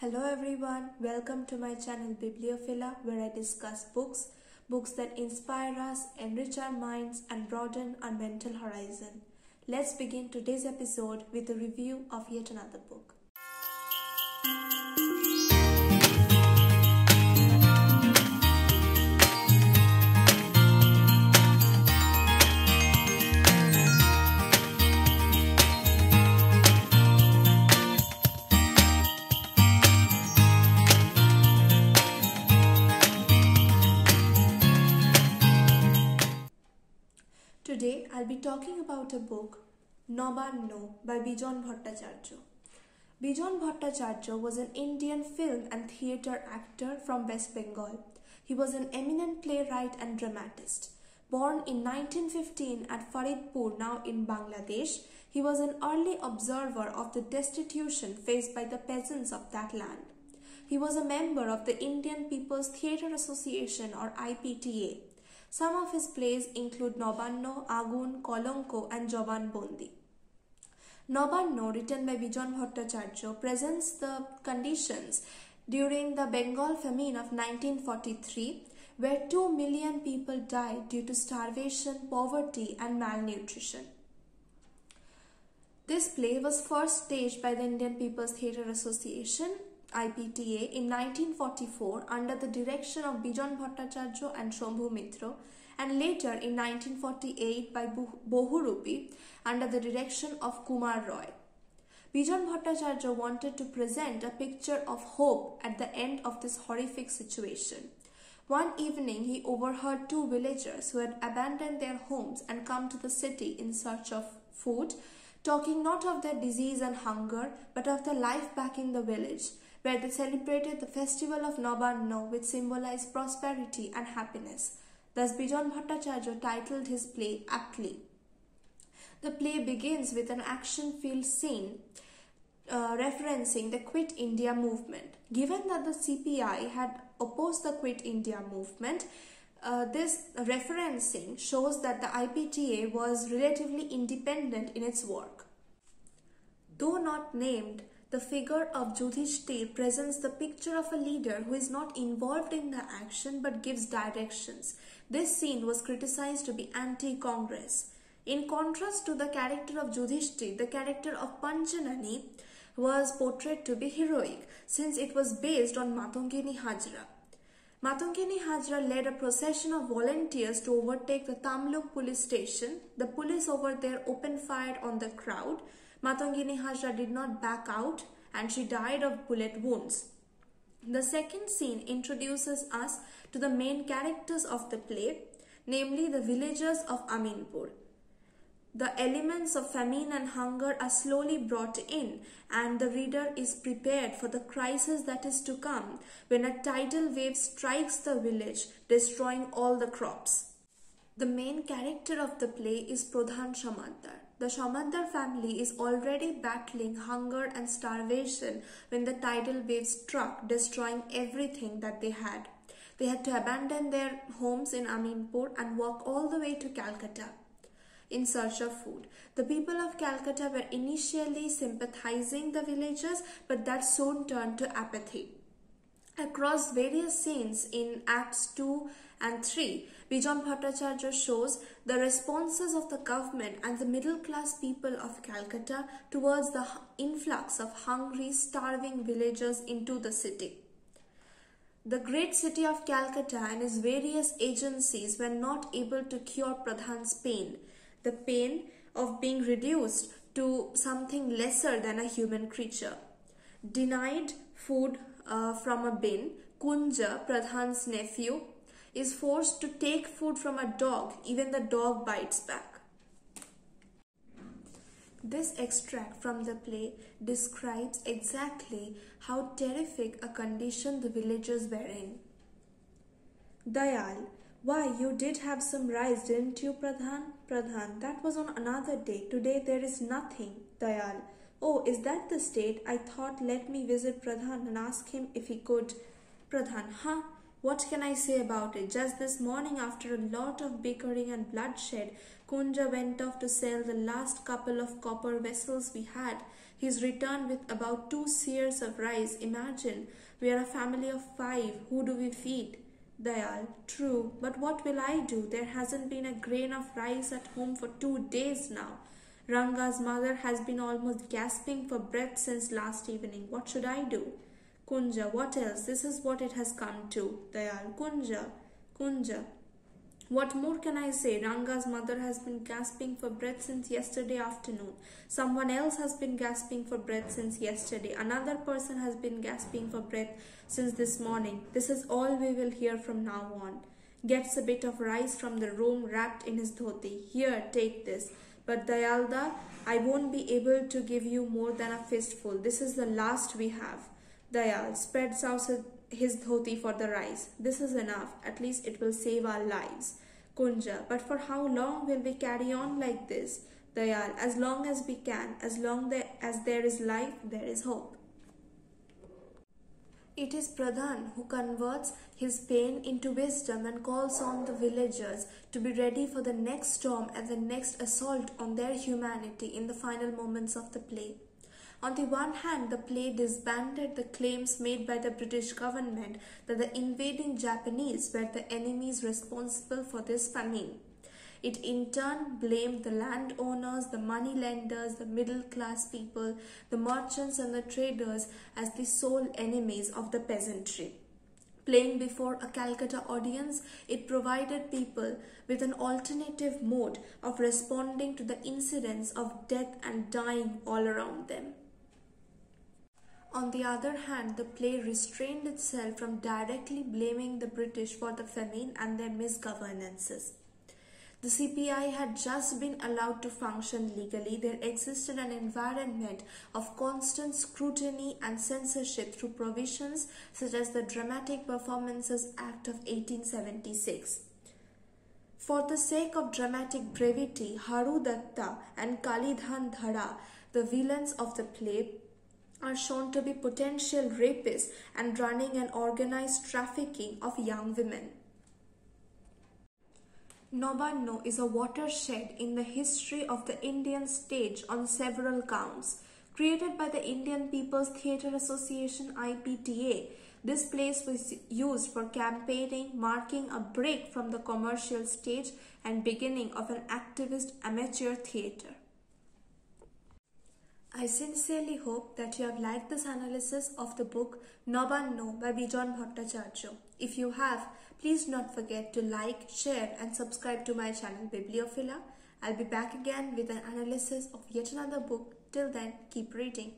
Hello everyone, welcome to my channel Bibliophila, where I discuss books that inspire us, enrich our minds and broaden our mental horizon. Let's begin today's episode with a review of yet another book. Today, I'll be talking about a book, Nabanna by Bijon Bhattacharya. Bijon Bhattacharya was an Indian film and theatre actor from West Bengal. He was an eminent playwright and dramatist. Born in 1915 at Faridpur, now in Bangladesh, he was an early observer of the destitution faced by the peasants of that land. He was a member of the Indian People's Theatre Association or IPTA. Some of his plays include Nabanna, Agun, Kalanka and Jabanbandi. Nabanna, written by Bijon Bhattacharya, presents the conditions during the Bengal famine of 1943, where 2 million people died due to starvation, poverty and malnutrition. This play was first staged by the Indian People's Theatre Association IPTA in 1944 under the direction of Bijon Bhattacharya and Sombhu Mitra, and later in 1948 by Bohurupee under the direction of Kumar Roy. Bijon Bhattacharya wanted to present a picture of hope at the end of this horrific situation. One evening he overheard 2 villagers who had abandoned their homes and come to the city in search of food, talking not of their disease and hunger but of their life back in the village, where they celebrated the festival of Nabanna, which symbolized prosperity and happiness. Thus Bijon Bhattacharya titled his play aptly. The play begins with an action-filled scene referencing the Quit India movement. Given that the CPI had opposed the Quit India movement, this referencing shows that the IPTA was relatively independent in its work. Though not named, the figure of Yudhishthir presents the picture of a leader who is not involved in the action but gives directions. This scene was criticized to be anti-Congress. In contrast to the character of Yudhishthir, the character of Panchanani was portrayed to be heroic, since it was based on Matangini Hajra. Matangini Hajra led a procession of volunteers to overtake the Tamluk police station. The police over there opened fire on the crowd. Matangini Hajra did not back out and she died of bullet wounds. The second scene introduces us to the main characters of the play, namely the villagers of Aminpur. The elements of famine and hunger are slowly brought in, and the reader is prepared for the crisis that is to come when a tidal wave strikes the village, destroying all the crops. The main character of the play is Pradhan Samaddar. The Samaddar family is already battling hunger and starvation when the tidal wave struck, destroying everything that they had. They had to abandon their homes in Aminpur and walk all the way to Calcutta in search of food. The people of Calcutta were initially sympathizing the villagers, but that soon turned to apathy. Across various scenes in Acts 2 and 3, Bijon Bhattacharya shows the responses of the government and the middle-class people of Calcutta towards the influx of hungry, starving villagers into the city. The great city of Calcutta and its various agencies were not able to cure Pradhan's pain, the pain of being reduced to something lesser than a human creature. Denied food from a bin, Kunja, Pradhan's nephew, is forced to take food from a dog. Even the dog bites back. This extract from the play describes exactly how terrific a condition the villagers were in. Dayal: why, you did have some rice, didn't you, Pradhan? Pradhan: that was on another day. Today there is nothing. Dayal: oh, is that the state? I thought, let me visit Pradhan and ask him if he could. Pradhan: huh? What can I say about it? Just this morning, after a lot of bickering and bloodshed, Kunja went off to sell the last couple of copper vessels we had. He's returned with about 2 seers of rice. Imagine, we are a family of 5. Who do we feed? Dayal, true, but what will I do? There hasn't been a grain of rice at home for 2 days now. Ranga's mother has been almost gasping for breath since last evening. What should I do? Kunja, what else? This is what it has come to. Dayal, Kunja. What more can I say? Ranga's mother has been gasping for breath since yesterday afternoon. Someone else has been gasping for breath since yesterday. Another person has been gasping for breath since this morning. This is all we will hear from now on. Gets a bit of rice from the room wrapped in his dhoti. Here, take this. But Dayalda, I won't be able to give you more than a fistful. This is the last we have. Dayal spreads out his dhoti for the rice. This is enough. At least it will save our lives. Kunja, but for how long will we carry on like this? Dayal, as long as we can. As long as there is life, there is hope. It is Pradhan who converts his pain into wisdom and calls on the villagers to be ready for the next storm and the next assault on their humanity in the final moments of the play. On the one hand, the play disbanded the claims made by the British government that the invading Japanese were the enemies responsible for this famine. It in turn blamed the landowners, the moneylenders, the middle-class people, the merchants and the traders as the sole enemies of the peasantry. Playing before a Calcutta audience, it provided people with an alternative mode of responding to the incidents of death and dying all around them. On the other hand, the play restrained itself from directly blaming the British for the famine and their misgovernances. The CPI had just been allowed to function legally. There existed an environment of constant scrutiny and censorship through provisions such as the Dramatic Performances Act of 1876. For the sake of dramatic brevity, Haru Datta and Kalidhan Dhara, the villains of the play, are shown to be potential rapists and running an organized trafficking of young women. Nabanna is a watershed in the history of the Indian stage on several counts. Created by the Indian People's Theatre Association IPTA, this place was used for campaigning, marking a break from the commercial stage and beginning of an activist amateur theatre. I sincerely hope that you have liked this analysis of the book Nabanna by Bijon Bhattacharya. If you have, please do not forget to like, share and subscribe to my channel Bibliophila. I'll be back again with an analysis of yet another book. Till then, keep reading.